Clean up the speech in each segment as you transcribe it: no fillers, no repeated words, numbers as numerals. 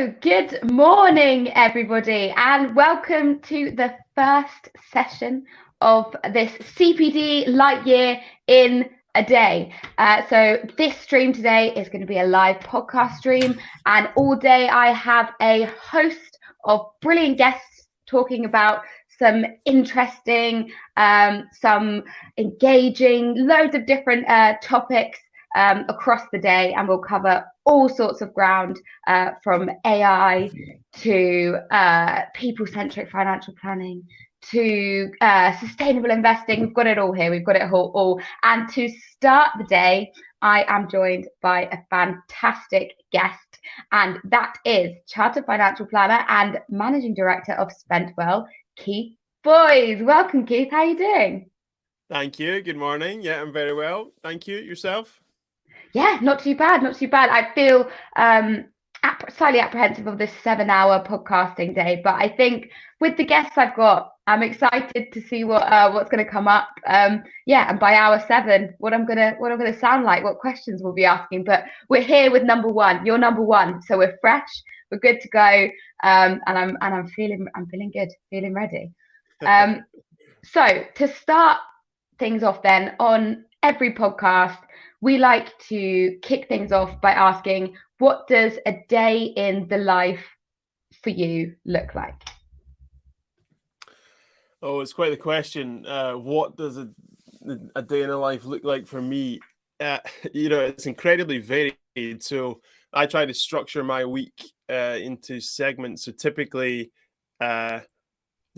So, good morning, everybody, and welcome to the first session of this CPD Light Year in a Day. So this stream today is going to be a live podcast stream, and all day I have a host of brilliant guests talking about some interesting, some engaging, loads of different topics across the day, and we'll cover all sorts of ground from AI to people-centric financial planning to sustainable investing. We've got it all here. We've got it all. And to start the day, I am joined by a fantastic guest, and that is Chartered Financial Planner and Managing Director of Spentwell, Keith Boys. Welcome, Keith. How are you doing? Thank you. Good morning. Yeah, I'm very well. Thank you. Yourself? Yeah, not too bad. Not too bad. I feel slightly apprehensive of this 7-hour podcasting day, but I think with the guests I've got, I'm excited to see what's going to come up. Yeah, and by hour 7, what I'm gonna sound like, what questions we'll be asking. But we're here with number one. You're number one, so we're fresh. We're good to go. And I'm feeling good, feeling ready. So to start things off, then on every podcast, we like to kick things off by asking, what does a day in the life for you look like? Oh, it's quite the question. What does a day in a life look like for me? It's incredibly varied. So I try to structure my week into segments. So typically, the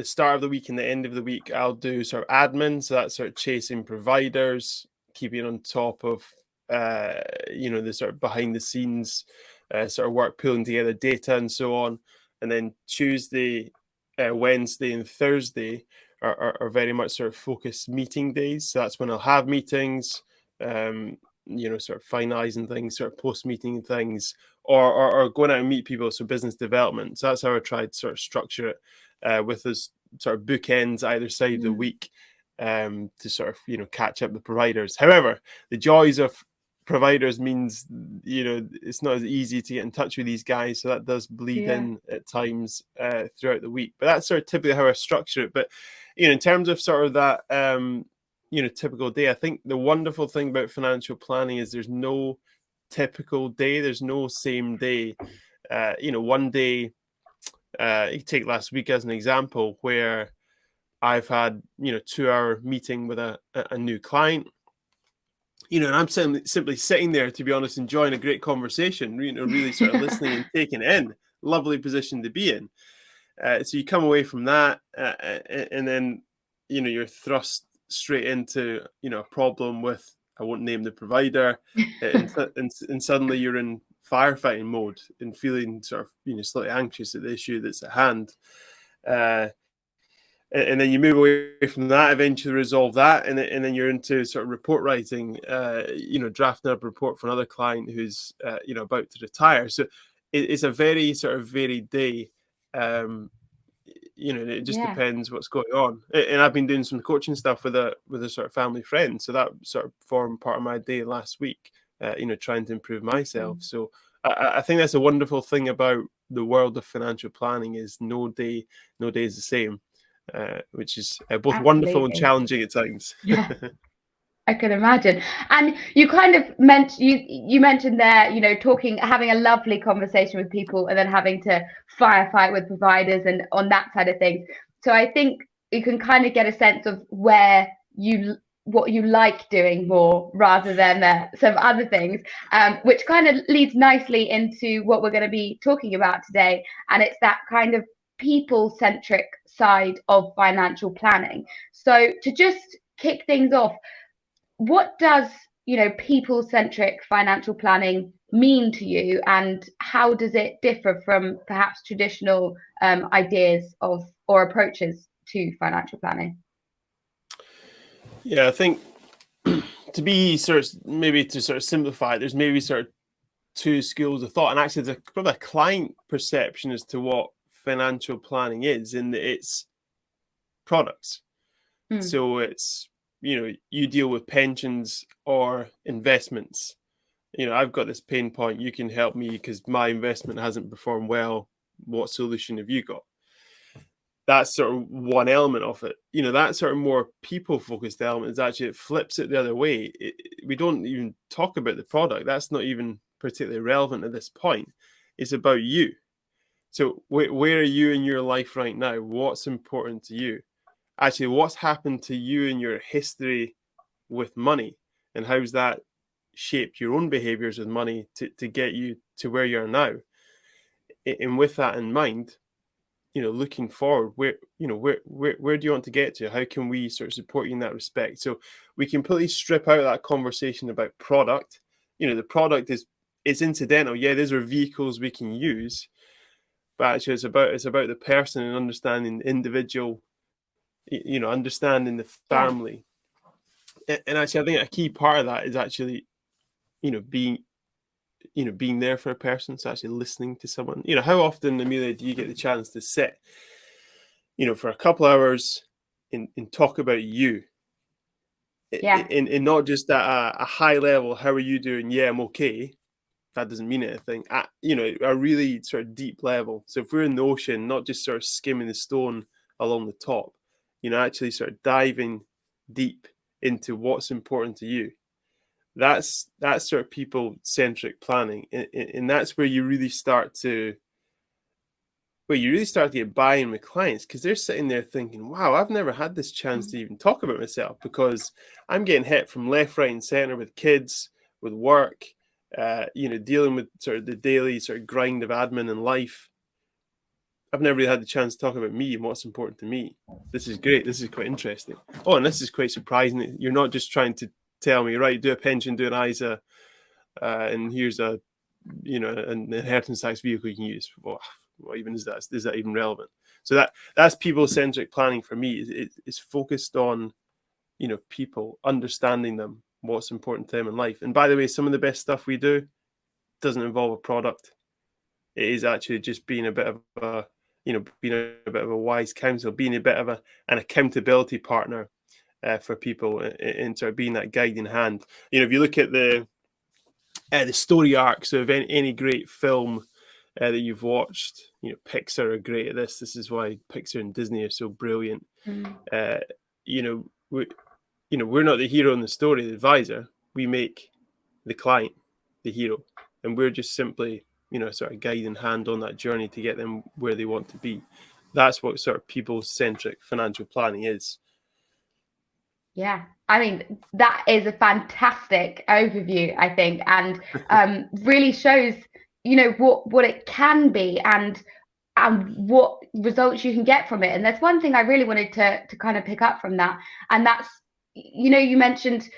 start of the week and the end of the week, I'll do sort of admin. So that's sort of chasing providers, keeping on top of the sort of behind the scenes sort of work, pulling together data and so on. And then Tuesday, Wednesday and Thursday are very much sort of focused meeting days. So that's when I'll have meetings, sort of finalizing things, sort of post-meeting things, or going out and meet people. So business development. So that's how I tried to sort of structure it with those sort of bookends either side of the week to sort of, catch up with providers. However, the joys of providers means it's not as easy to get in touch with these guys, so that does bleed in at times throughout the week. But that's sort of typically how I structure it. But in terms of sort of that typical day, I think the wonderful thing about financial planning is there's no typical day, there's no same day. One day, you take last week as an example, where I've had 2-hour meeting with a new client. And I'm simply sitting there, to be honest, enjoying a great conversation, really sort of listening and taking it in. Lovely position to be in. So you come away from that and then, you're thrust straight into, a problem with, I won't name the provider, and suddenly you're in firefighting mode and feeling sort of, slightly anxious at the issue that's at hand. And then you move away from that, eventually resolve that, and then you're into sort of report writing, drafting up a report for another client who's, about to retire. So it's a very sort of varied day. It just depends what's going on. And I've been doing some coaching stuff with a sort of family friend, so that sort of formed part of my day last week. Trying to improve myself. So I think that's a wonderful thing about the world of financial planning is no day is the same. Which is both wonderful and challenging at times. Yeah, I can imagine. And you kind of you mentioned there, having a lovely conversation with people and then having to firefight with providers and on that side of things. So I think you can kind of get a sense of what you like doing more rather than some other things, which kind of leads nicely into what we're going to be talking about today. And it's that kind of people-centric side of financial planning. So to just kick things off, what does people-centric financial planning mean to you, and how does it differ from perhaps traditional ideas of or approaches to financial planning? Yeah, I think to be sort of simplify it, there's maybe sort of two schools of thought, and actually there's probably a client perception as to what financial planning is in that it's products. So it's you deal with pensions or investments, I've got this pain point. You can help me because my investment hasn't performed well. What solution have you got? That's sort of one element of it. That sort of more people-focused element is actually, it flips it the other way. We don't even talk about the product. That's not even particularly relevant at this point. It's about you. So where are you in your life right now? What's important to you? Actually, what's happened to you in your history with money? And how's that shaped your own behaviors with money to get you to where you are now? And with that in mind, looking forward, where do you want to get to? How can we sort of support you in that respect? So we completely strip out that conversation about product. The product it's incidental. Yeah, these are vehicles we can use, but actually it's about the person and understanding the individual, understanding the Yeah. family. And actually, I think a key part of that is actually, being being there for a person. So actually listening to someone. How often, Amelia, do you get the chance to sit for a couple hours and talk about you, Yeah. and not just at a high level? How are you doing? Yeah, I'm okay. That doesn't mean anything at a really sort of deep level. So if we're in the ocean, not just sort of skimming the stone along the top, actually sort of diving deep into what's important to you. That's sort of people centric planning, and that's where you really start to get buy-in with clients, because they're sitting there thinking, wow, I've never had this chance to even talk about myself, because I'm getting hit from left, right, and center with kids, with work, dealing with sort of the daily sort of grind of admin and life. I've never really had the chance to talk about me and what's important to me. This is great. This is quite interesting. Oh, and this is quite surprising. You're not just trying to tell me, right, do a pension, do an ISA, and here's an inheritance tax vehicle you can use. Well, what even is that? Is that even relevant? So that's people-centric planning for me. It's focused on, people, understanding them, what's important to them in life. And by the way, some of the best stuff we do doesn't involve a product. It is actually just being a bit of a, wise counsel, being a bit of an accountability partner for people, and sort of being that guiding hand. If you look at the story arcs of any great film that you've watched, Pixar are great at this. This is why Pixar and Disney are so brilliant. Mm. You know, we, we're not the hero in the story, the advisor. We make the client the hero, and we're just simply, sort of guiding hand on that journey to get them where they want to be. That's what sort of people-centric financial planning is. Yeah, I mean, that is a fantastic overview, I think, and really shows, what it can be, and what results you can get from it. And there's one thing I really wanted to kind of pick up from that, and that's, you mentioned,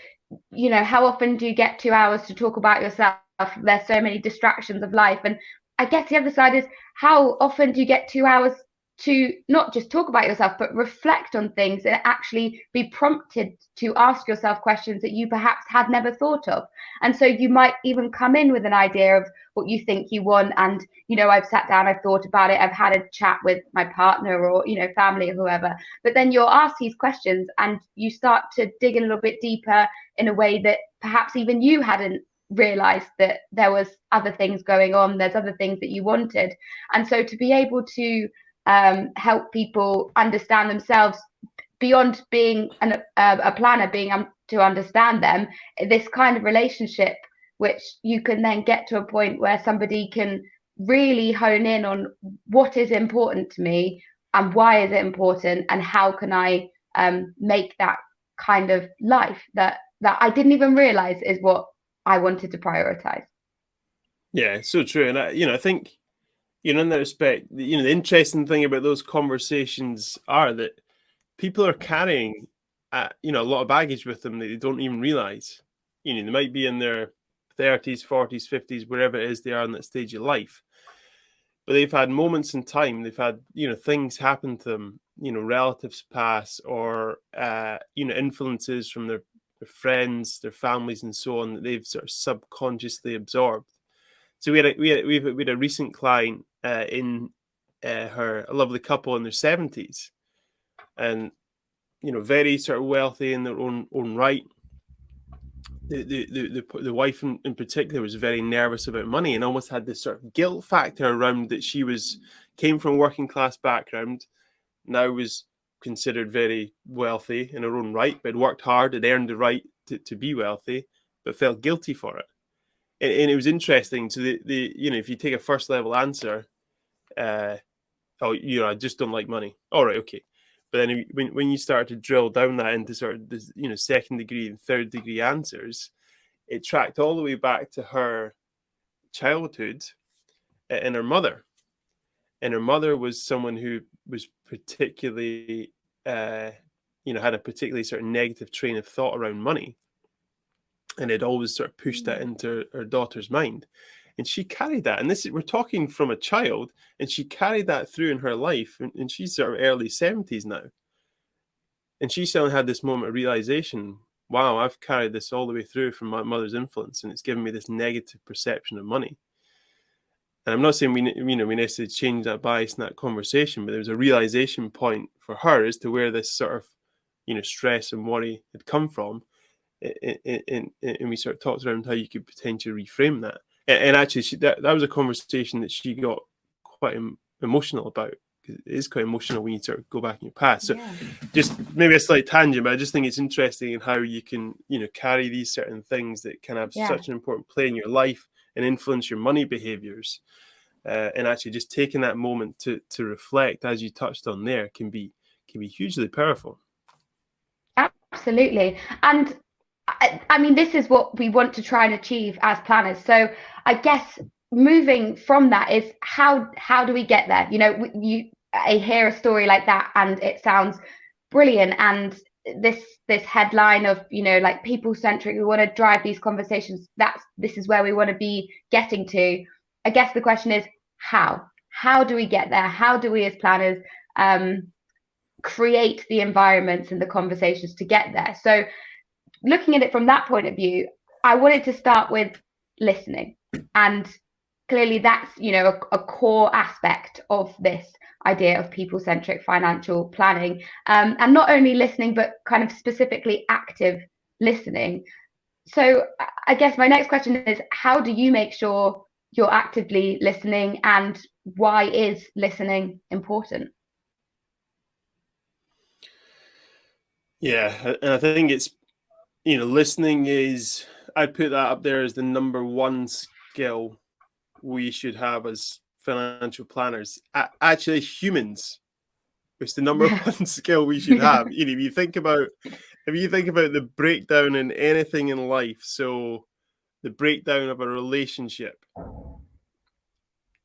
how often do you get 2 hours to talk about yourself? There's so many distractions of life, and I guess the other side is, how often do you get 2 hours to not just talk about yourself, but reflect on things and actually be prompted to ask yourself questions that you perhaps had never thought of? And so you might even come in with an idea of what you think you want. And, I've sat down, I've thought about it, I've had a chat with my partner or, family or whoever. But then you're asked these questions and you start to dig in a little bit deeper in a way that perhaps even you hadn't realized that there was other things going on. There's other things that you wanted. And so to be able to help people understand themselves beyond being a planner, being to understand them, this kind of relationship, which you can then get to a point where somebody can really hone in on what is important to me and why is it important, and how can I make that kind of life that I didn't even realize is what I wanted to prioritize. Yeah, so true. And I think, in that respect, the interesting thing about those conversations are that people are carrying, a lot of baggage with them that they don't even realize. They might be in their 30s, 40s, 50s, wherever it is they are in that stage of life, but they've had moments in time. They've had, things happen to them, relatives pass, or influences from their friends, their families, and so on, that they've sort of subconsciously absorbed. So we had a recent client in her, a lovely couple in their 70s, and very sort of wealthy in their own right. the wife in particular was very nervous about money and almost had this sort of guilt factor around that. She came from a working class background, now was considered very wealthy in her own right, but had worked hard, had earned the right to be wealthy, but felt guilty for it. And it was interesting. So if you take a first level answer, I just don't like money. All right, okay. But then when you start to drill down that into sort of this, second degree and third degree answers, it tracked all the way back to her childhood and her mother. And her mother was someone who was particularly, had a particularly sort of negative train of thought around money, and had always sort of pushed that into her daughter's mind. And she carried that, and we're talking from a child, and she carried that through in her life, and she's sort of early 70s now. And she suddenly had this moment of realization, wow, I've carried this all the way through from my mother's influence, and it's given me this negative perception of money. And I'm not saying we necessarily change that bias in that conversation, but there was a realization point for her as to where this sort of, stress and worry had come from. And we sort of talked around how you could potentially reframe that. And actually, that was a conversation that she got quite emotional about. It is quite emotional when you sort of go back in your past. So just maybe a slight tangent, but I just think it's interesting in how you can, carry these certain things that can have such an important play in your life and influence your money behaviors. And actually just taking that moment to reflect, as you touched on there, can be hugely powerful. Absolutely. And I mean, this is what we want to try and achieve as planners. So I guess moving from that is how do we get there? I hear a story like that and it sounds brilliant. And this headline of, like people centric, we want to drive these conversations. This is where we want to be getting to. I guess the question is how do we get there? How do we as planners create the environments and the conversations to get there? So looking at it from that point of view, I wanted to start with listening. And clearly that's, a core aspect of this idea of people-centric financial planning. And not only listening, but kind of specifically active listening. So I guess my next question is, how do you make sure you're actively listening, and why is listening important? Yeah, and I think it's, listening is, I'd put that up there as the number one skill we should have as financial planners. Actually, humans, it's the number one skill we should have. If you think about the breakdown in anything in life, so the breakdown of a relationship,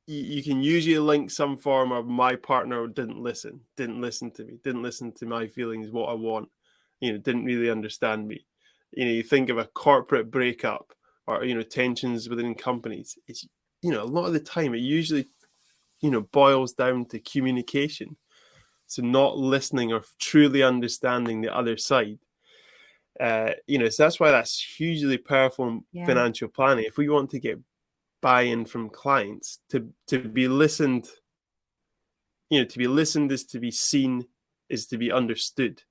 you can usually link some form of my partner didn't listen to me, didn't listen to my feelings, what I want, didn't really understand me. You think of a corporate breakup or, tensions within companies. It's, a lot of the time it usually, boils down to communication. So not listening or truly understanding the other side. So that's why that's hugely powerful in financial planning. If we want to get buy-in from clients, to be listened, to be listened is to be seen, is to be understood.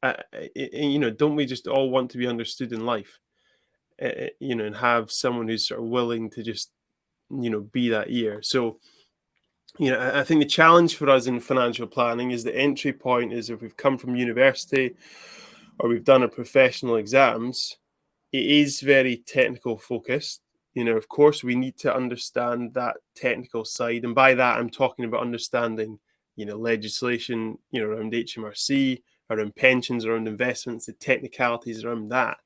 Don't we just all want to be understood in life? And have someone who's sort of willing to just, be that ear. So, I think the challenge for us in financial planning is the entry point is if we've come from university or we've done our professional exams, it is very technical focused. Of course, we need to understand that technical side. And by that, I'm talking about understanding, legislation, around HMRC, around pensions, around investments, the technicalities around that.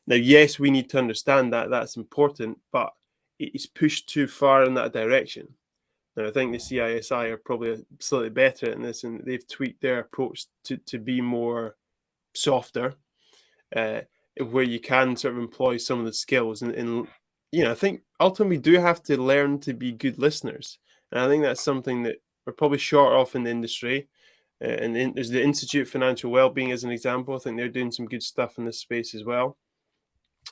Now, yes, we need to understand that. That's important, but it's pushed too far in that direction. Now, I think the CISI are probably slightly better in this, and they've tweaked their approach to be more softer, where you can sort of employ some of the skills. And I think ultimately we do have to learn to be good listeners. And I think that's something that we're probably short of in the industry. And there's the Institute of Financial Wellbeing as an example. I think they're doing some good stuff in this space as well.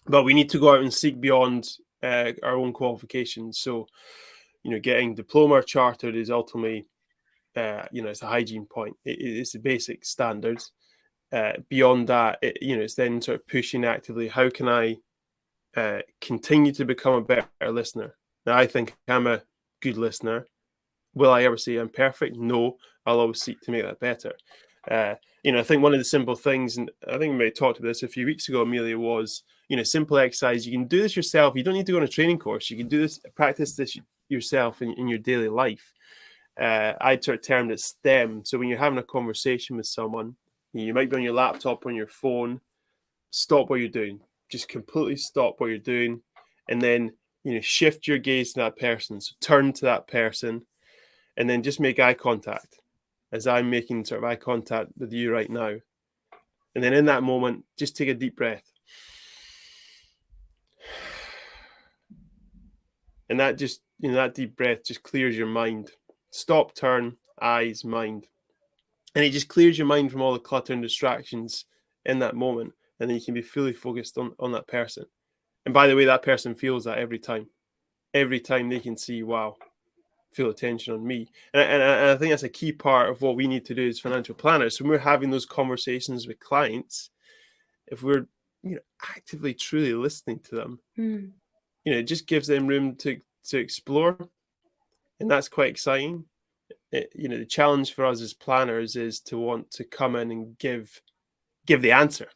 But we need to go out and seek beyond our own qualifications. So, getting diploma chartered is ultimately, it's a hygiene point. It's the basic standards. beyond that, it's then sort of pushing actively. How can I continue to become a better listener? Now, I think I'm a good listener. Will I ever say I'm perfect? No, I'll always seek to make that better. I think one of the simple things, and I think we may have talked about this a few weeks ago, Amelia, was, simple exercise. You can do this yourself. You don't need to go on a training course. You can do this, practice this yourself in your daily life. I sort of termed it STEM. So when you're having a conversation with someone, you might be on your laptop, on your phone, stop what you're doing. Just completely stop what you're doing. And then, shift your gaze to that person. So turn to that person and then just make eye contact as I'm making sort of eye contact with you right now. And then in that moment, just take a deep breath. And that just, that deep breath just clears your mind. Stop, turn, eyes, mind. And it just clears your mind from all the clutter and distractions in that moment. And then you can be fully focused on that person. And by the way, that person feels that every time. Every time they can see, wow, feel attention on me. And I think that's a key part of what we need to do as financial planners. So when we're having those conversations with clients, if we're actively, truly listening to them, it just gives them room to explore. And that's quite exciting. The challenge for us as planners is to want to come in and give the answer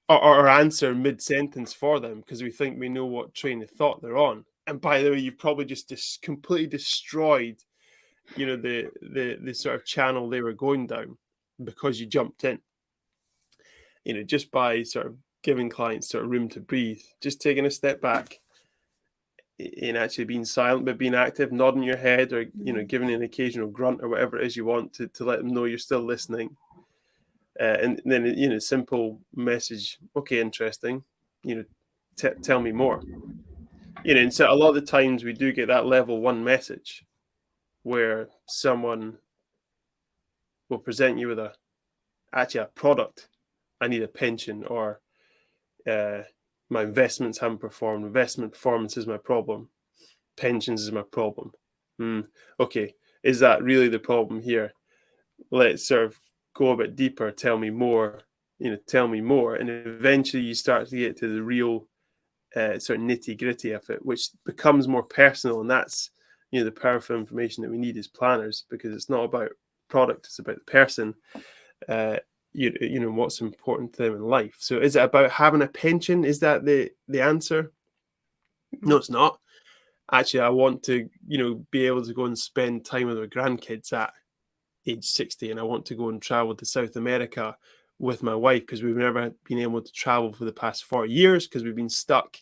or answer mid-sentence for them because we think we know what train of thought they're on. And by the way, you've probably just completely destroyed, the sort of channel they were going down because you jumped in. Just by sort of giving clients sort of room to breathe, just taking a step back, in actually being silent but being active, nodding your head or giving an occasional grunt or whatever it is you want to let them know you're still listening. And then simple message, okay, interesting, tell me more. And so a lot of the times we do get that level 1 message where someone will present you with a product. I need a pension, or my investments haven't performed. Investment performance is my problem. Pensions is my problem. Okay, is that really the problem here? Let's sort of go a bit deeper. Tell me more. Tell me more. And eventually you start to get to the real sort of nitty gritty of it, which becomes more personal. And that's, the powerful information that we need as planners, because it's not about product, it's about the person. What's important to them in life. So is it about having a pension? Is that the answer? No, it's not. Actually, I want to, be able to go and spend time with our grandkids at age 60, and I want to go and travel to South America with my wife because we've never been able to travel for the past 4 years because we've been stuck,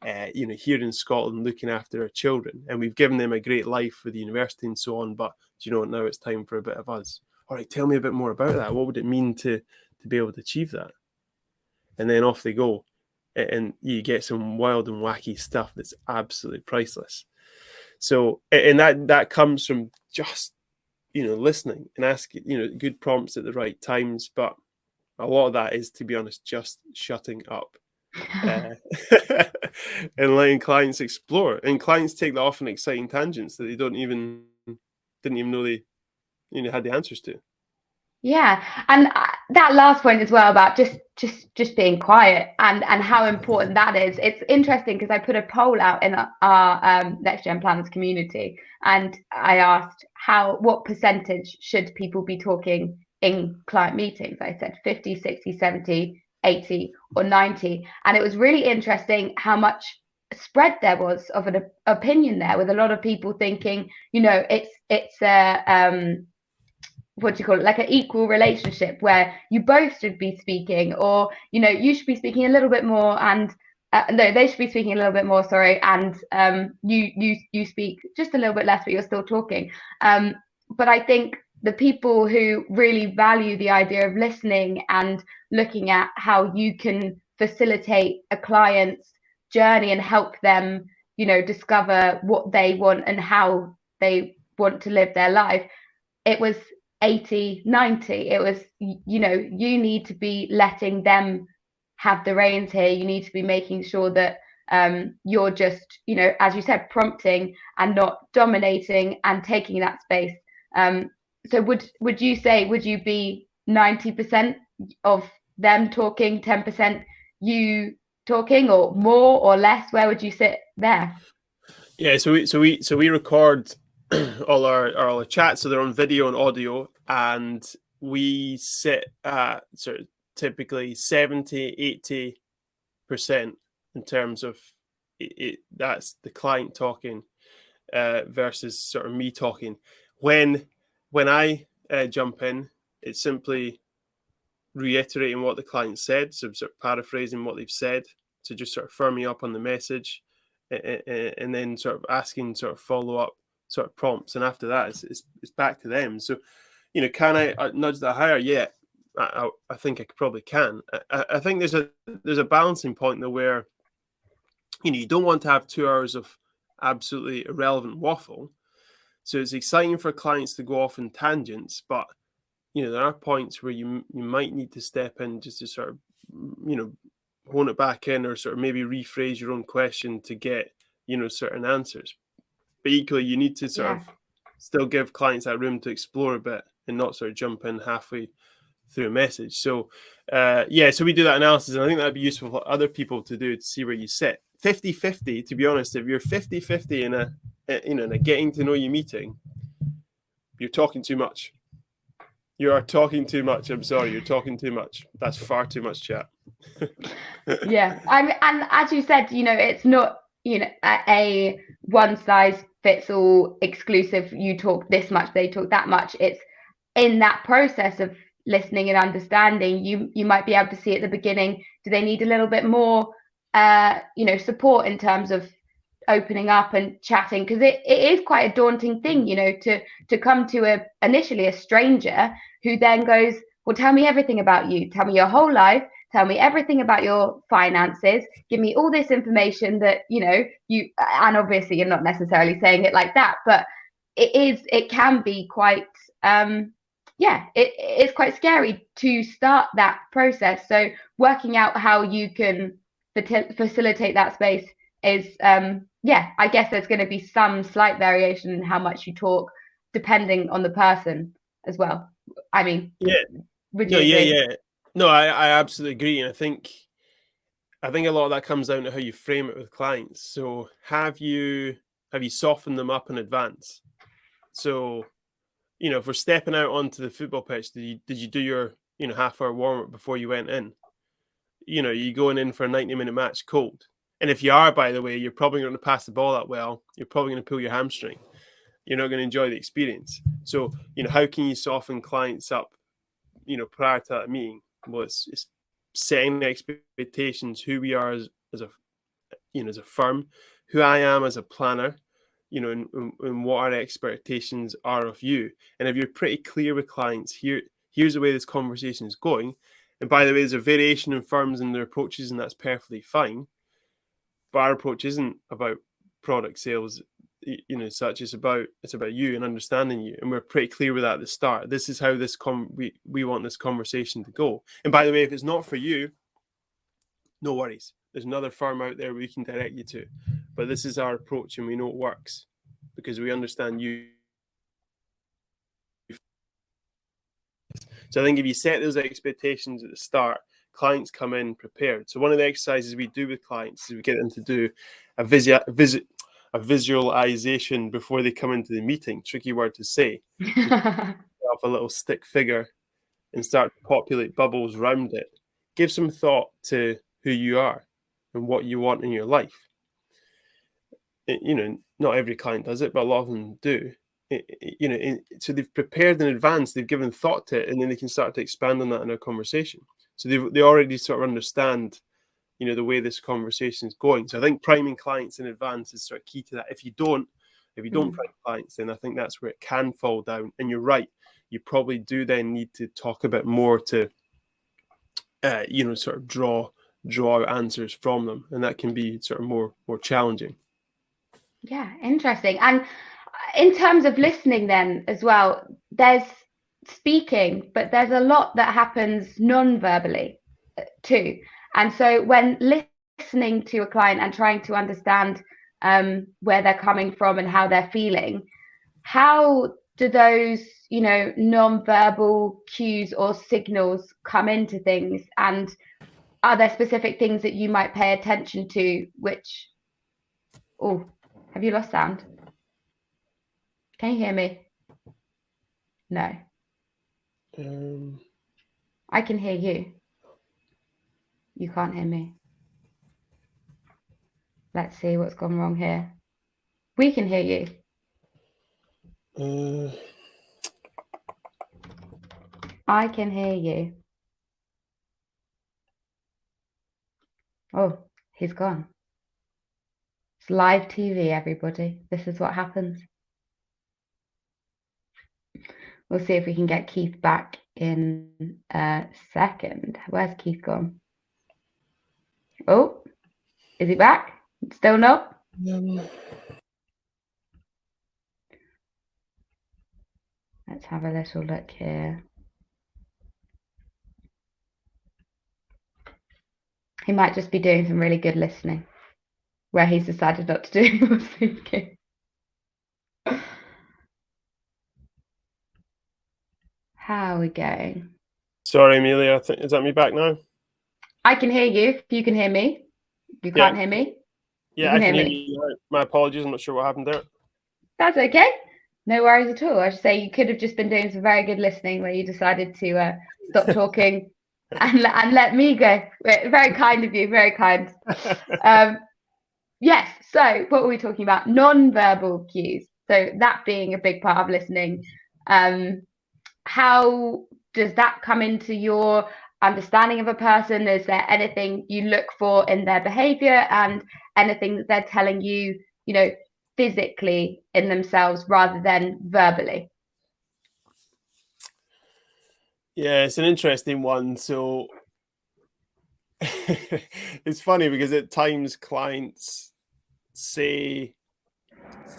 here in Scotland looking after our children, and we've given them a great life with the university and so on. But do you know what? Now it's time for a bit of us. All right, tell me a bit more about that. What would it mean to be able to achieve that? And then off they go. And you get some wild and wacky stuff that's absolutely priceless. So, and that comes from just, listening and asking, good prompts at the right times. But a lot of that is, to be honest, just shutting up and letting clients explore. And clients take that off on exciting tangents that they didn't even know they had the answers to. Yeah, and that last point as well about just being quiet and how important that is. It's interesting because I put a poll out in our NextGen Planners community, and I asked what percentage should people be talking in client meetings. I said 50, 60, 70, 80 or 90, and it was really interesting how much spread there was of an opinion there, with a lot of people thinking, it's a what do you call it, like an equal relationship where you both should be speaking, or you should be speaking a little bit more, and no, they should be speaking a little bit more, sorry, and you speak just a little bit less, but you're still talking. But I think the people who really value the idea of listening and looking at how you can facilitate a client's journey and help them, discover what they want and how they want to live their life, it was 80, 90. It was, you need to be letting them have the reins here. You need to be making sure that you're just, as you said, prompting and not dominating and taking that space. So would you say, would you be 90% of them talking, 10% you talking, or more or less? Where would you sit there? Yeah, so we record all our chats, so they're on video and audio, and we sit at sort of typically 70-80% in terms of that's the client talking versus sort of me talking. When I jump in, it's simply reiterating what the client said, so sort of paraphrasing what they've said, to just sort of firm me up on the message, and then sort of asking sort of follow up sort of prompts, and after that it's back to them. So, you know, can I nudge that higher? Yeah, I think I probably can. I think there's a balancing point though where, you know, you don't want to have 2 hours of absolutely irrelevant waffle. So it's exciting for clients to go off in tangents, but you know, there are points where you might need to step in just to sort of, you know, hone it back in, or sort of maybe rephrase your own question to get, you know, certain answers. But equally, you need to sort of still give clients that room to explore a bit and not sort of jump in halfway through a message. So, so we do that analysis, and I think that'd be useful for other people to do, to see where you sit. 50-50, to be honest, if you're 50-50 in a, you know, in a getting to know you meeting, you're talking too much. You are talking too much. I'm sorry, you're talking too much. That's far too much chat. Yeah, and as you said, you know, it's not, you know, a one size fits all exclusive. You talk this much, they talk that much. It's in that process of listening and understanding. You might be able to see at the beginning, do they need a little bit more, you know, support in terms of opening up and chatting, because it is quite a daunting thing, you know, to come to initially a stranger who then goes, well, tell me everything about you, tell me your whole life, tell me everything about your finances, give me all this information that, you know, you, and obviously you're not necessarily saying it like that, but it can be quite it's quite scary to start that process. So working out how you can facilitate that space is I guess there's going to be some slight variation in how much you talk depending on the person as well. I mean, would you agree? No, I absolutely agree, and I think a lot of that comes down to how you frame it with clients. So have you softened them up in advance? So, you know, if we're stepping out onto the football pitch, did you do your, you know, half-hour warm-up before you went in? You know, you going in for a 90-minute match cold. And if you are, by the way, you're probably going to pass the ball that well. You're probably going to pull your hamstring. You're not going to enjoy the experience. So, you know, how can you soften clients up, you know, prior to that meeting? Well, it's setting expectations, who we are as a, you know, as a firm, who I am as a planner, you know, and what our expectations are of you. And if you're pretty clear with clients, here's the way this conversation is going. And by the way, there's a variation in firms and their approaches, and that's perfectly fine. But our approach isn't about product sales, you know, such. It's about you and understanding you, and we're pretty clear with that at the start. This is how this we want this conversation to go. And by the way, if it's not for you, no worries. There's another firm out there we can direct you to. But this is our approach, and we know it works because we understand you. So I think if you set those expectations at the start, clients come in prepared. So one of the exercises we do with clients is we get them to do a visualization before they come into the meeting. Tricky word to say. Off a little stick figure and start to populate bubbles around it. Give some thought to who you are and what you want in your life. You know, not every client does it, but a lot of them do. You know, so they've prepared in advance, they've given thought to it, and then they can start to expand on that in a conversation. So they already sort of understand, you know, the way this conversation is going. So I think priming clients in advance is sort of key to that. If you don't prime clients, then I think that's where it can fall down. And you're right, you probably do then need to talk a bit more to, you know, sort of draw out answers from them, and that can be sort of more challenging. Yeah, interesting. And in terms of listening then as well, there's speaking, but there's a lot that happens non-verbally too. And so when listening to a client and trying to understand where they're coming from and how they're feeling, how do those, non-verbal cues or signals come into things? And are there specific things that you might pay attention to which... Oh, have you lost sound? Can you hear me? No. I can hear you. You can't hear me. Let's see what's gone wrong here. We can hear you. I can hear you. Oh, he's gone. It's live TV, everybody. This is what happens. We'll see if we can get Keith back in a second. Where's Keith gone? Oh, is he back? Still not? Let's have a little look here. He might just be doing some really good listening, where he's decided not to do any more speaking. How are we going? Sorry, Amelia. Is that me back now? I can hear you. If you can hear me. You can't hear me? Yeah, I can hear you. My apologies. I'm not sure what happened there. That's okay. No worries at all. I should say you could have just been doing some very good listening where you decided to stop talking and let me go. Very kind of you. Very kind. Yes. So what were we talking about? Non-verbal cues. So that being a big part of listening. How does that come into your understanding of a person? Is there anything you look for in their behavior and anything that they're telling you, physically in themselves rather than verbally? Yeah, it's an interesting one. So it's funny because at times clients say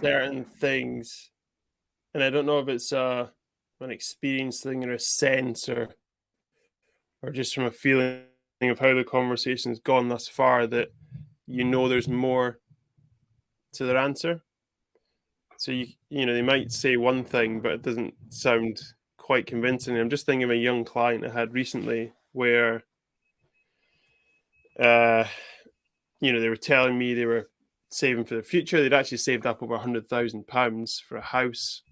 certain things, and I don't know if it's an experience thing or a sense or just from a feeling of how the conversation's gone thus far, that there's more to their answer. So they might say one thing, but it doesn't sound quite convincing. I'm just thinking of a young client I had recently where they were telling me they were saving for the future. They'd actually saved up over £100,000 for a house.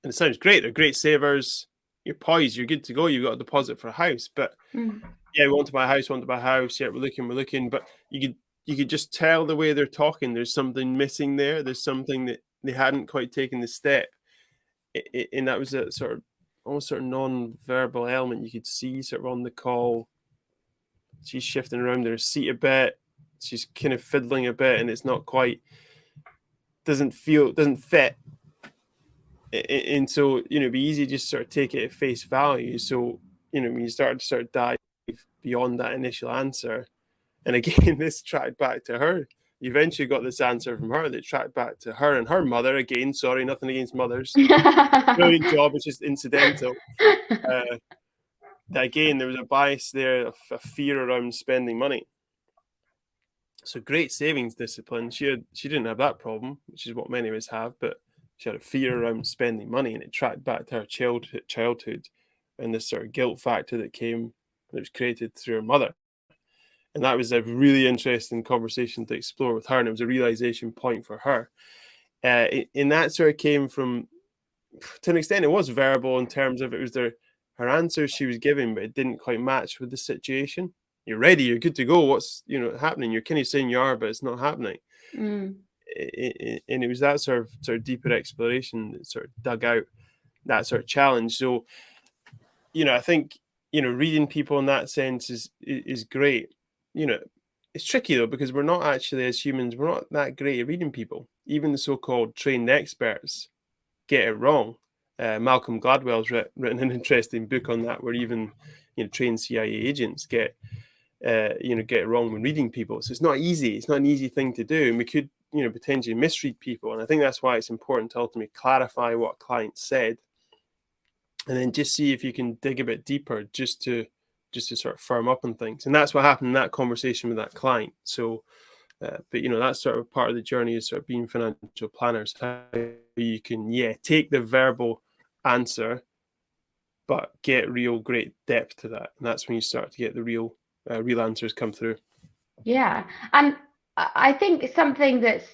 And it sounds great. They're great savers. You're poised. You're good to go. You've got a deposit for a house. But yeah, we want to buy a house, Yeah, we're looking. But you could just tell the way they're talking. There's something missing there. There's something that they hadn't quite taken the step. And that was a almost non-verbal element you could see sort of on the call. She's shifting around in her seat a bit. She's kind of fiddling a bit, and it's not quite, doesn't fit. And so, it'd be easy to just sort of take it at face value. So, when you start to dive beyond that initial answer, and again, this tracked back to her. You eventually got this answer from her that tracked back to her and her mother. Again, sorry, nothing against mothers. Brilliant job, it's just incidental. Again, there was a bias there, a fear around spending money. So great savings discipline. She didn't have that problem, which is what many of us have, but she had a fear around spending money, and it tracked back to her childhood and this sort of guilt factor that was created through her mother. And that was a really interesting conversation to explore with her, and it was a realization point for her. And that sort of came from, to an extent, it was verbal in terms of it was her answers she was giving, but it didn't quite match with the situation. You're ready, you're good to go. What's happening? You're kind of saying you are, but it's not happening. And it was that sort of deeper exploration that sort of dug out that sort of challenge. So, I think reading people in that sense is great. It's tricky though, because we're not actually, as humans, we're not that great at reading people. Even the so-called trained experts get it wrong. Malcolm Gladwell's written an interesting book on that, where even trained CIA agents get it wrong when reading people. So it's not easy. It's not an easy thing to do, and we could potentially misread people. And I think that's why it's important to ultimately clarify what clients said, and then just see if you can dig a bit deeper, just to sort of firm up on things. And that's what happened in that conversation with that client. So But that's sort of part of the journey, is sort of being financial planners, how you can take the verbal answer but get real great depth to that, and that's when you start to get the real answers come through. Yeah, and I think something that's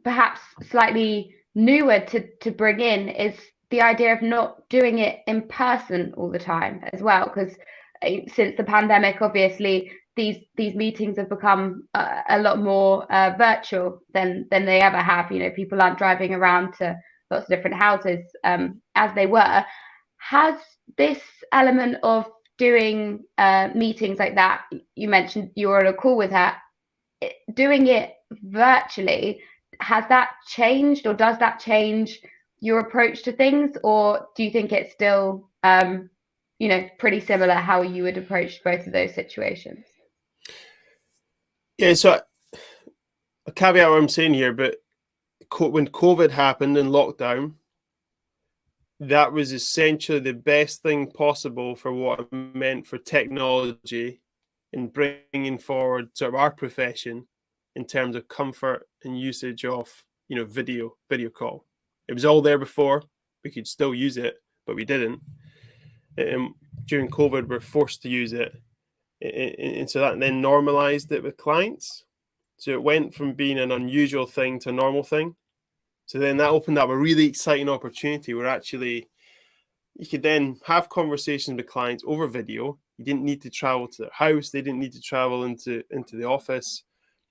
perhaps slightly newer to bring in is the idea of not doing it in person all the time as well, because since the pandemic, obviously these meetings have become a lot more virtual than they ever have. People aren't driving around to lots of different houses as they were. Has this element of doing meetings like that, you mentioned you were on a call with her, doing it virtually, has that changed, or does that change your approach to things, or do you think it's still pretty similar how you would approach both of those situations? Yeah, so a caveat what I'm saying here, but when COVID happened and lockdown, that was essentially the best thing possible for what it meant for technology in bringing forward sort of our profession in terms of comfort and usage of video call. It was all there before. We could still use it, but we didn't. And during COVID, we're forced to use it, and so that then normalized it with clients. So it went from being an unusual thing to a normal thing. So then that opened up a really exciting opportunity where actually you could then have conversations with clients over video. You didn't need to travel to their house. They didn't need to travel into the office.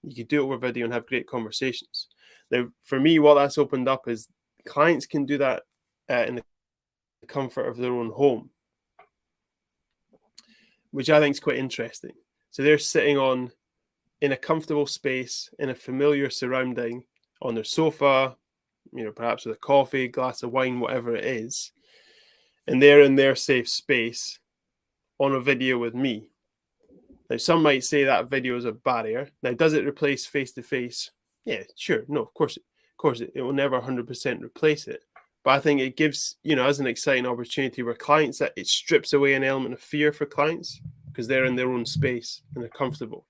You could do it over video and have great conversations. Now, for me, what that's opened up is clients can do that in the comfort of their own home, which I think is quite interesting. So they're sitting in a comfortable space, in a familiar surrounding, on their sofa, perhaps with a coffee, glass of wine, whatever it is, and they're in their safe space on a video with me. Now, some might say that video is a barrier. Now, does it replace face-to-face? Yeah, sure. No, of course it will never 100% replace it. But I think it gives, as an exciting opportunity where clients, that it strips away an element of fear for clients because they're in their own space and they're comfortable.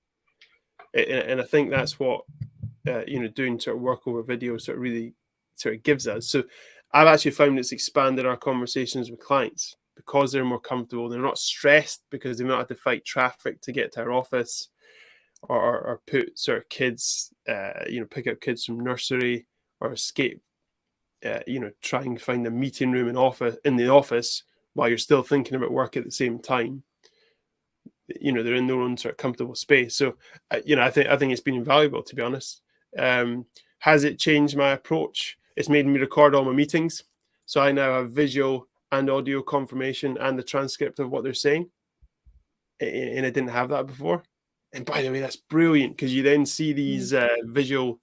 And I think that's what, doing sort of work over video sort of really sort of gives us. So I've actually found it's expanded our conversations with clients because they're more comfortable. They're not stressed because they've not had to fight traffic to get to our office or put sort of kids, pick up kids from nursery or escape, try and find a meeting room in the office while you're still thinking about work at the same time. They're in their own sort of comfortable space. So, I think it's been invaluable, to be honest. Has it changed my approach? It's made me record all my meetings. So I now have visual and audio confirmation and the transcript of what they're saying. And I didn't have that before. And by the way, that's brilliant because you then see these visual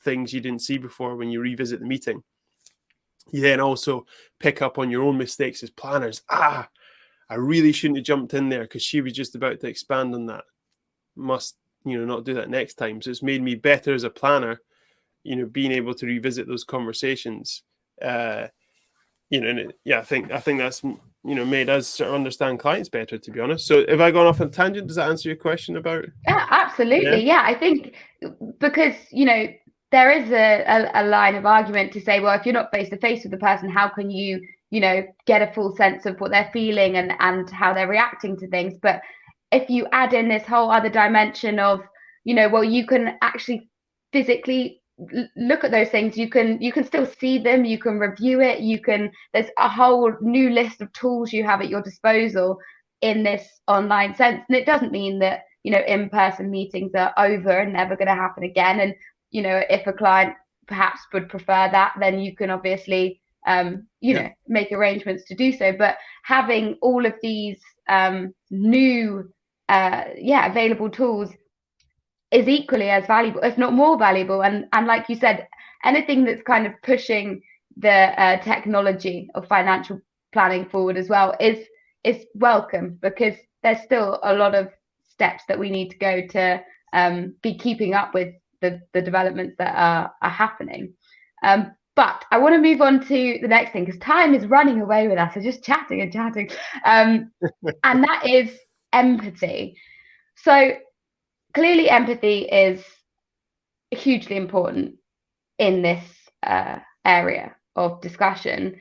things you didn't see before when you revisit the meeting. You then also pick up on your own mistakes as planners. I really shouldn't have jumped in there because she was just about to expand on that. Must, not do that next time. So it's made me better as a planner, being able to revisit those conversations. I think that's, made us sort of understand clients better, to be honest. So have I gone off on a tangent? Does that answer your question about? Yeah, absolutely. Yeah, I think because, there is a line of argument to say, well, if you're not face to face with the person, how can you get a full sense of what they're feeling and how they're reacting to things? But if you add in this whole other dimension of, well, you can actually physically look at those things, you can still see them, you can review it, there's a whole new list of tools you have at your disposal in this online sense. And it doesn't mean that, in-person meetings are over and never going to happen again. And, if a client perhaps would prefer that, then you can obviously make arrangements to do so. But having all of these new available tools is equally as valuable, if not more valuable. And like you said, anything that's kind of pushing the technology of financial planning forward as well is welcome, because there's still a lot of steps that we need to go to be keeping up with the developments that are happening. But I want to move on to the next thing because time is running away with us. We're just chatting and chatting. And that is empathy. So clearly empathy is hugely important in this area of discussion.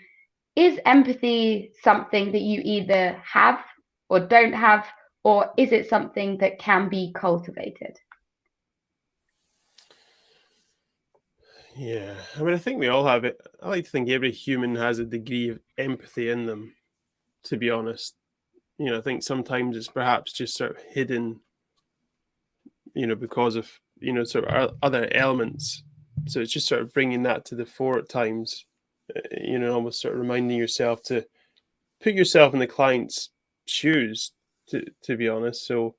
Is empathy something that you either have or don't have, or is it something that can be cultivated? Yeah, I mean, I think we all have it. I like to think every human has a degree of empathy in them, to be honest. I think sometimes it's perhaps just sort of hidden, because of, sort of other elements. So it's just sort of bringing that to the fore at times, almost sort of reminding yourself to put yourself in the client's shoes, to be honest. So,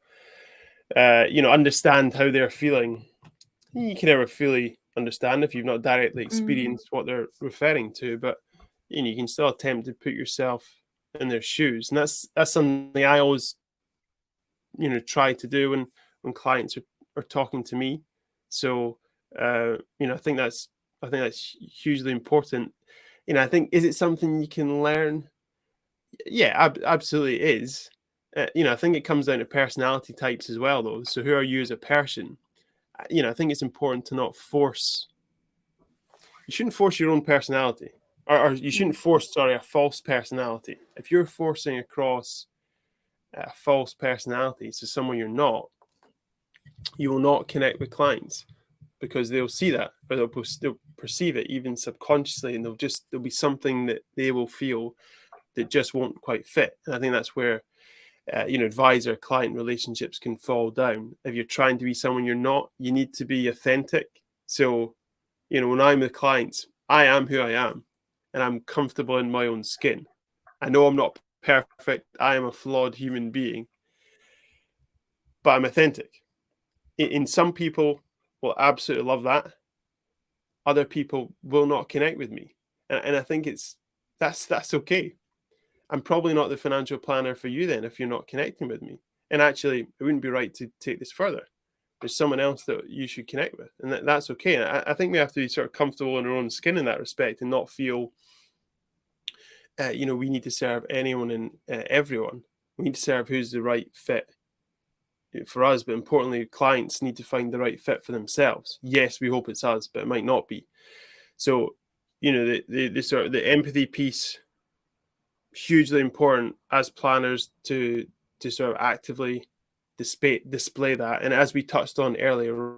understand how they're feeling. You can never fully understand if you've not directly experienced what they're referring to, but you can still attempt to put yourself in their shoes, and that's something I always try to do when clients are talking to me. So I think that's hugely important. I think, is it something you can learn? Yeah, absolutely it is. I think it comes down to personality types as well, though. So who are you as a person? I think it's important to not force. You shouldn't force your own personality, or you shouldn't force, sorry, a false personality. If you're forcing across a false personality to someone you're not, you will not connect with clients, because they'll see that, or they'll perceive it even subconsciously, and there'll be something that they will feel that just won't quite fit. And I think that's where advisor client relationships can fall down. If you're trying to be someone you're not, you need to be authentic. So when I'm with clients, I am who I am, and I'm comfortable in my own skin. I know I'm not perfect. I am a flawed human being, but I'm authentic. In some people will absolutely love that. Other people will not connect with me, and I think that's okay. I'm probably not the financial planner for you then if you're not connecting with me. And actually, it wouldn't be right to take this further. There's someone else that you should connect with, and that's okay. And I think we have to be sort of comfortable in our own skin in that respect, and not feel, we need to serve anyone and everyone. We need to serve who's the right fit for us, but importantly, clients need to find the right fit for themselves. Yes, we hope it's us, but it might not be. So, the sort of the empathy piece, hugely important as planners to sort of actively display that. And as we touched on earlier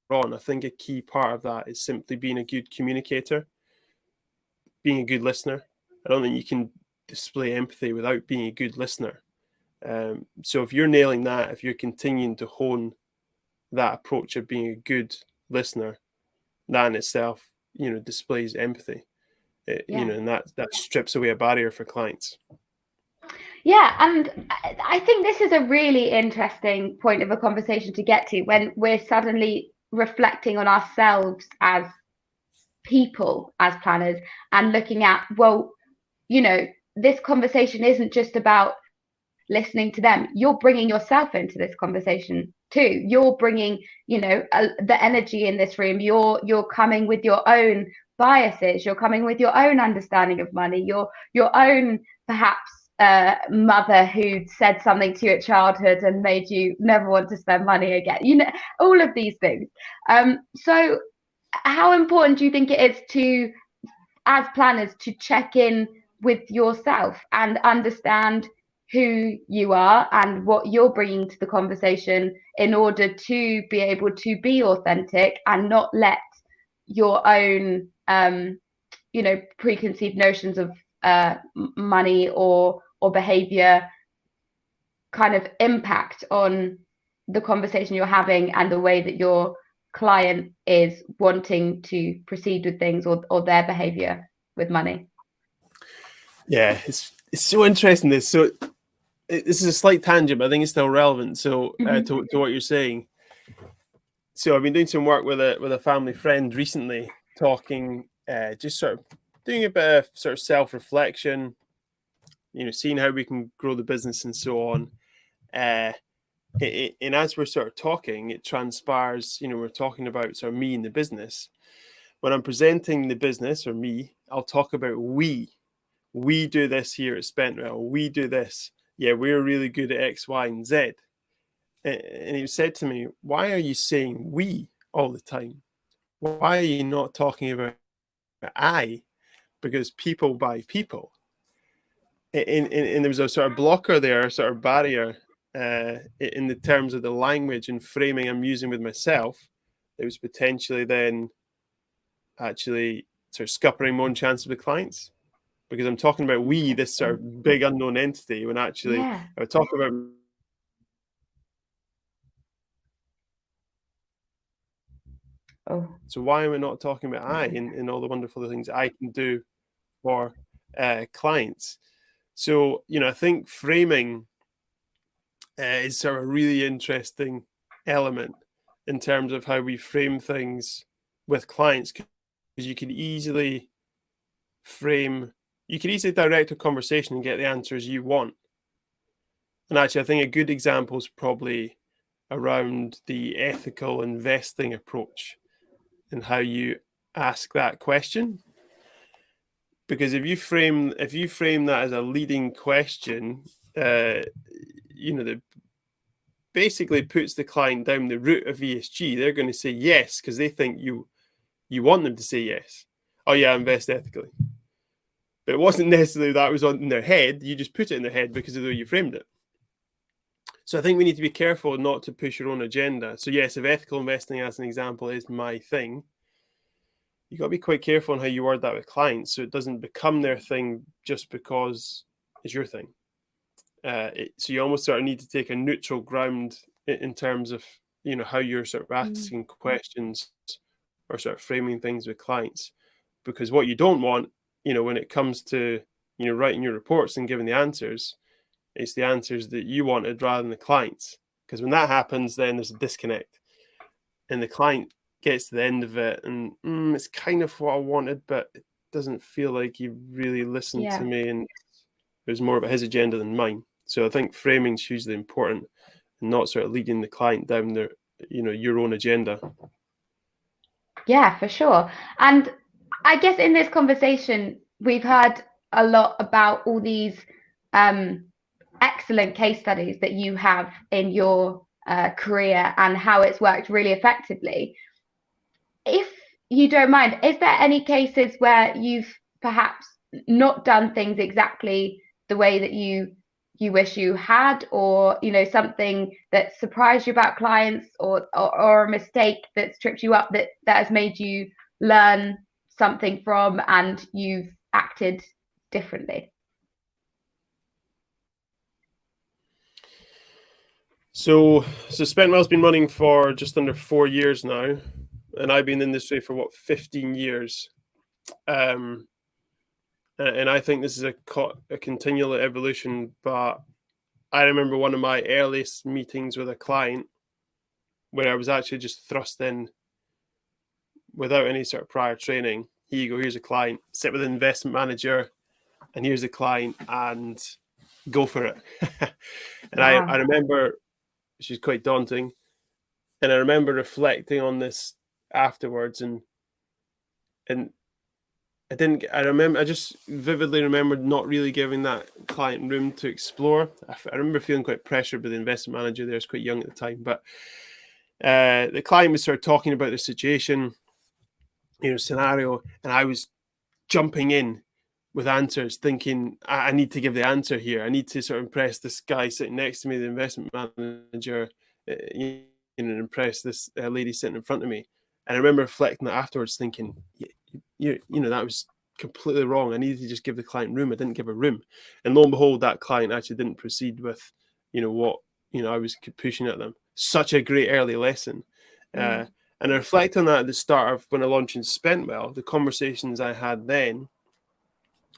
on, I think a key part of that is simply being a good communicator, being a good listener. I don't think you can display empathy without being a good listener. So if you're nailing that, if you're continuing to hone that approach of being a good listener, that in itself, displays empathy. And that strips away a barrier for clients. Yeah, and I think this is a really interesting point of a conversation to get to when we're suddenly reflecting on ourselves as people, as planners, and looking at, well, this conversation isn't just about listening to them. You're bringing yourself into this conversation too. You're bringing, the energy in this room. You're coming with your own biases. You're coming with your own understanding of money. Your own perhaps mother who said something to you at childhood and made you never want to spend money again. All of these things. So how important do you think it is to, as planners, to check in with yourself and understand who you are and what you're bringing to the conversation in order to be able to be authentic and not let your own preconceived notions of money or behavior kind of impact on the conversation you're having and the way that your client is wanting to proceed with things, or their behavior with money? Yeah, it's so interesting. This is a slight tangent, but I think it's still relevant. So to what you're saying. So I've been doing some work with a family friend recently, talking, just sort of doing a bit of sort of self-reflection, seeing how we can grow the business and so on. And as we're sort of talking, it transpires, we're talking about sort of me and the business. When I'm presenting the business, or me, I'll talk about we. We do this here at Spentwell. We do this. Yeah, we're really good at X, Y, and Z. And he said to me, why are you saying we? all the time. Why are you not talking about I? Because people buy people. And there was a sort of blocker there, a sort of barrier in the terms of the language and framing I'm using with myself. It was potentially then actually sort of scuppering my own chances with clients, because I'm talking about we, this sort of big unknown entity, when actually Yeah. I would talk about. Oh, So why am I not talking about I in all the wonderful things I can do for clients? So, I think framing is sort of a really interesting element in terms of how we frame things with clients, because you can easily direct a conversation and get the answers you want. And actually, I think a good example is probably around the ethical investing approach and how you ask that question. Because if you frame that as a leading question, that basically puts the client down the route of ESG, they're going to say yes because they think you want them to say yes. Oh yeah, invest ethically. But it wasn't necessarily that was on in their head. You just put it in their head because of the way you framed it. So I think we need to be careful not to push your own agenda. So yes, if ethical investing, as an example, is my thing, you got to be quite careful on how you word that with clients, so it doesn't become their thing just because it's your thing. So you almost sort of need to take a neutral ground in terms of how you're sort of asking questions or sort of framing things with clients, because what you don't want, when it comes to writing your reports and giving the answers, it's the answers that you wanted rather than the clients. Because when that happens, then there's a disconnect, and the client gets to the end of it and it's kind of what I wanted, but it doesn't feel like he really listened to me, and it was more about his agenda than mine. So I think framing is hugely important, and not sort of leading the client down their, your own agenda. Yeah, for sure. And I guess in this conversation, we've heard a lot about all these excellent case studies that you have in your career and how it's worked really effectively. If you don't mind, is there any cases where you've perhaps not done things exactly the way that you wish you had, or something that surprised you about clients, or a mistake that's tripped you up that has made you learn something from and you've acted differently? So Spentwell's been running for just under 4 years now, and I've been in the industry for 15 years. And I think this is a continual evolution. But I remember one of my earliest meetings with a client where I was actually just thrust in without any sort of prior training. Here you go, here's a client, sit with an investment manager, and here's a client, and go for it. And Wow. I remember, she's quite daunting, and I remember reflecting on this afterwards, and I just vividly remembered not really giving that client room to explore. I remember feeling quite pressured by the investment manager there. I was quite young at the time, but the client was sort of talking about the situation, scenario, and I was jumping in with answers, thinking I need to give the answer here. I need to sort of impress this guy sitting next to me, the investment manager, and impress this lady sitting in front of me. And I remember reflecting that afterwards, thinking, that was completely wrong. I needed to just give the client room. I didn't give a room, and lo and behold, that client actually didn't proceed with, what I was pushing at them. Such a great early lesson. And I reflect on that at the start of when I launched in Spentwell, the conversations I had then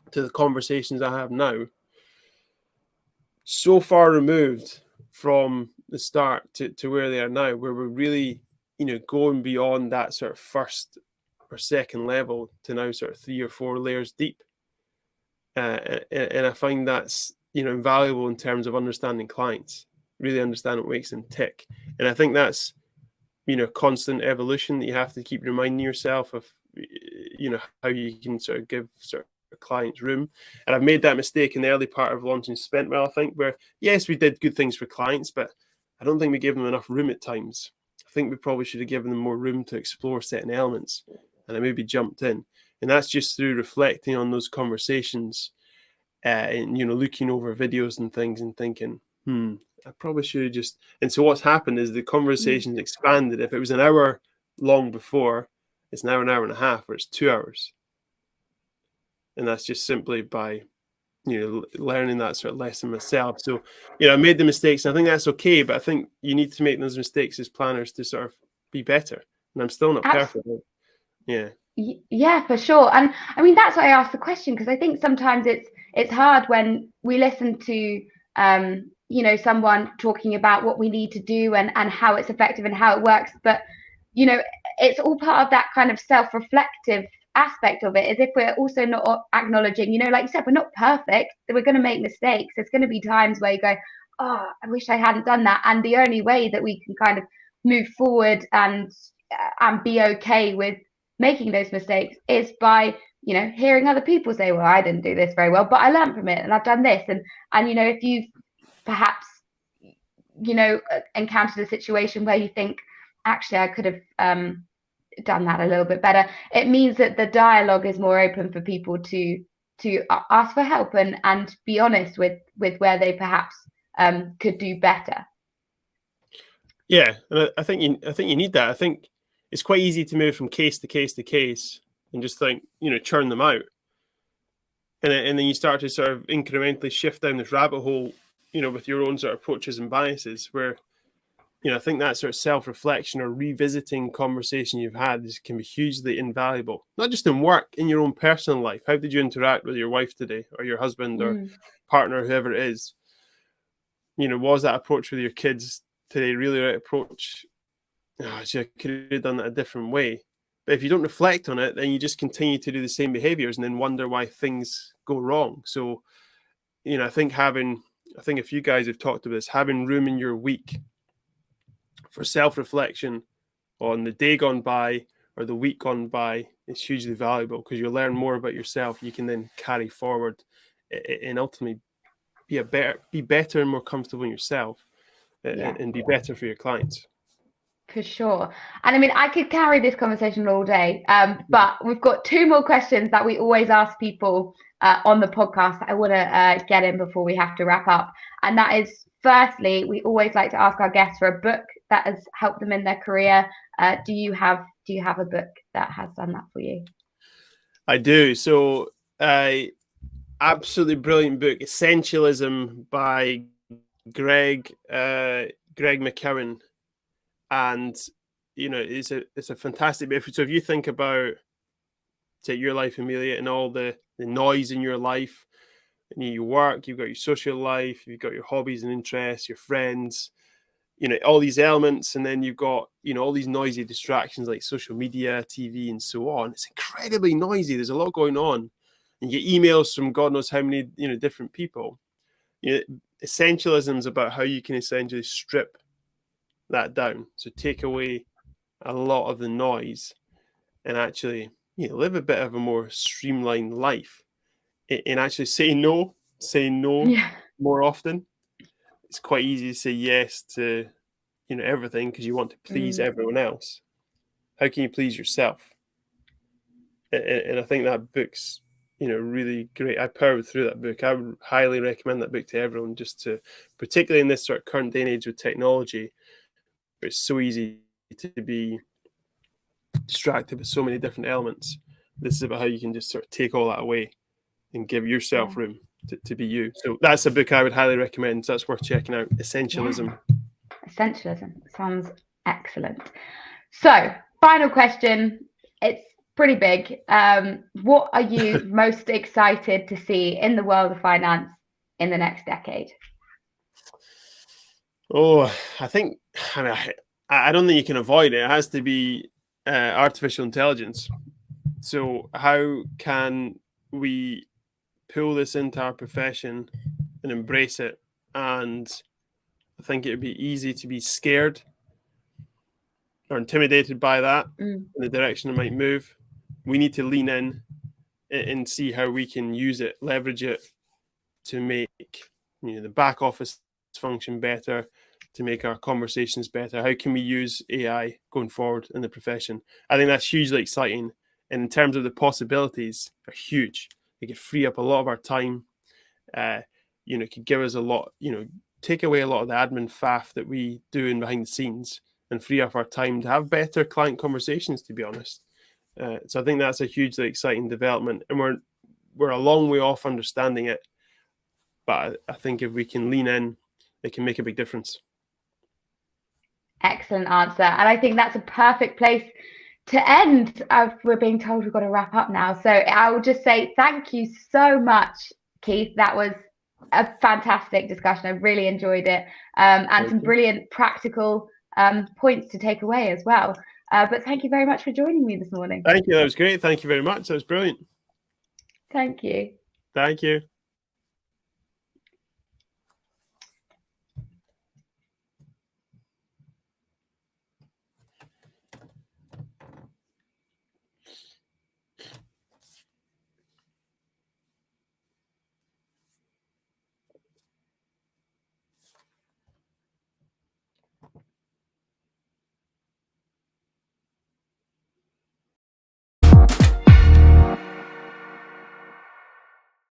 to the conversations I have now, so far removed from the start to where they are now, where we're really, going beyond that sort of first or second level to now sort of 3 or 4 layers deep. And I find that's, invaluable in terms of understanding clients, really understand what makes them tick. And I think that's, constant evolution that you have to keep reminding yourself of, how you can sort of give sort of clients room. And I've made that mistake in the early part of launching Spentwell, I think, where yes, we did good things for clients, but I don't think we gave them enough room at times. I think we probably should have given them more room to explore certain elements, and I maybe jumped in. And that's just through reflecting on those conversations, and looking over videos and things and thinking, I probably should have just. And so what's happened is the conversation's expanded. If it was an hour long before, it's now an hour and a half, or it's 2 hours. And that's just simply by learning that sort of lesson myself. So I made the mistakes, and I think that's okay, but I think you need to make those mistakes as planners to sort of be better. And I'm still not perfect. Yeah, for sure. And I mean, that's why I asked the question, because I think sometimes it's hard when we listen to someone talking about what we need to do and how it's effective and how it works, but it's all part of that kind of self-reflective aspect of it, as if we're also not acknowledging, like you said, we're not perfect, we're going to make mistakes. There's going to be times where you go, oh, I wish I hadn't done that. And the only way that we can kind of move forward and be okay with making those mistakes is by hearing other people say, well, I didn't do this very well, but I learned from it and I've done this. And if you've perhaps encountered a situation where you think, actually I could have done that a little bit better, it means that the dialogue is more open for people to ask for help and be honest with where they perhaps could do better. Yeah, and I think you need that. I think it's quite easy to move from case to case to case and just think, churn them out, and then you start to sort of incrementally shift down this rabbit hole, with your own sort of approaches and biases, where I think that sort of self-reflection or revisiting conversation you've had can be hugely invaluable, not just in work, in your own personal life. How did you interact with your wife today, or your husband or partner, whoever it is? Was that approach with your kids today really the right approach? I could have done that a different way. But if you don't reflect on it, then you just continue to do the same behaviors and then wonder why things go wrong. So, I think if you guys have talked about this, having room in your week for self-reflection on the day gone by or the week gone by is hugely valuable, because you'll learn more about yourself. You can then carry forward and ultimately be better and more comfortable in yourself, and be better for your clients. For sure. And I mean, I could carry this conversation all day, but we've got 2 more questions that we always ask people on the podcast that I want to get in before we have to wrap up. And that is, firstly, we always like to ask our guests for a book that has helped them in their career. Do you have a book that has done that for you? I do. So, absolutely brilliant book, Essentialism by Greg McKeown. And it's a fantastic book. So if you think about, say, your life, Amelia, and all the noise in your life, and you work, you've got your social life, you've got your hobbies and interests, your friends, all these elements, and then you've got all these noisy distractions like social media, TV, and so on. It's incredibly noisy. There's a lot going on, and you get emails from God knows how many different people. Essentialism is about how you can essentially strip that down, so take away a lot of the noise and actually live a bit of a more streamlined life, and actually say no more often. It's quite easy to say yes to everything because you want to please everyone else. How can you please yourself? And I think that book's really great. I powered through that book. I would highly recommend that book to everyone, particularly in this sort of current day and age with technology. It's so easy to be distracted with so many different elements. This is about how you can just sort of take all that away and give yourself room to be you. So that's a book I would highly recommend. So that's worth checking out. Essentialism. Essentialism sounds excellent. So, final question. It's pretty big. What are you most excited to see in the world of finance in the next decade? Oh, I don't think you can avoid it. It has to be artificial intelligence. So how can we pull this into our profession and embrace it? And I think it would be easy to be scared or intimidated by that in the direction it might move. We need to lean in and see how we can use it, leverage it to make the back office function better, to make our conversations better? How can we use AI going forward in the profession? I think that's hugely exciting. And in terms of the possibilities, are huge. It could free up a lot of our time. It could give us a lot, take away a lot of the admin faff that we do in behind the scenes and free up our time to have better client conversations, to be honest. So I think that's a hugely exciting development, and we're a long way off understanding it. But I think if we can lean in, it can make a big difference. Excellent answer. And I think that's a perfect place to end. We're being told we've got to wrap up now. So I will just say thank you so much, Keith. That was a fantastic discussion. I really enjoyed it. And some brilliant practical points to take away as well. But thank you very much for joining me this morning. Thank you. That was great. Thank you very much. That was brilliant. Thank you. Thank you.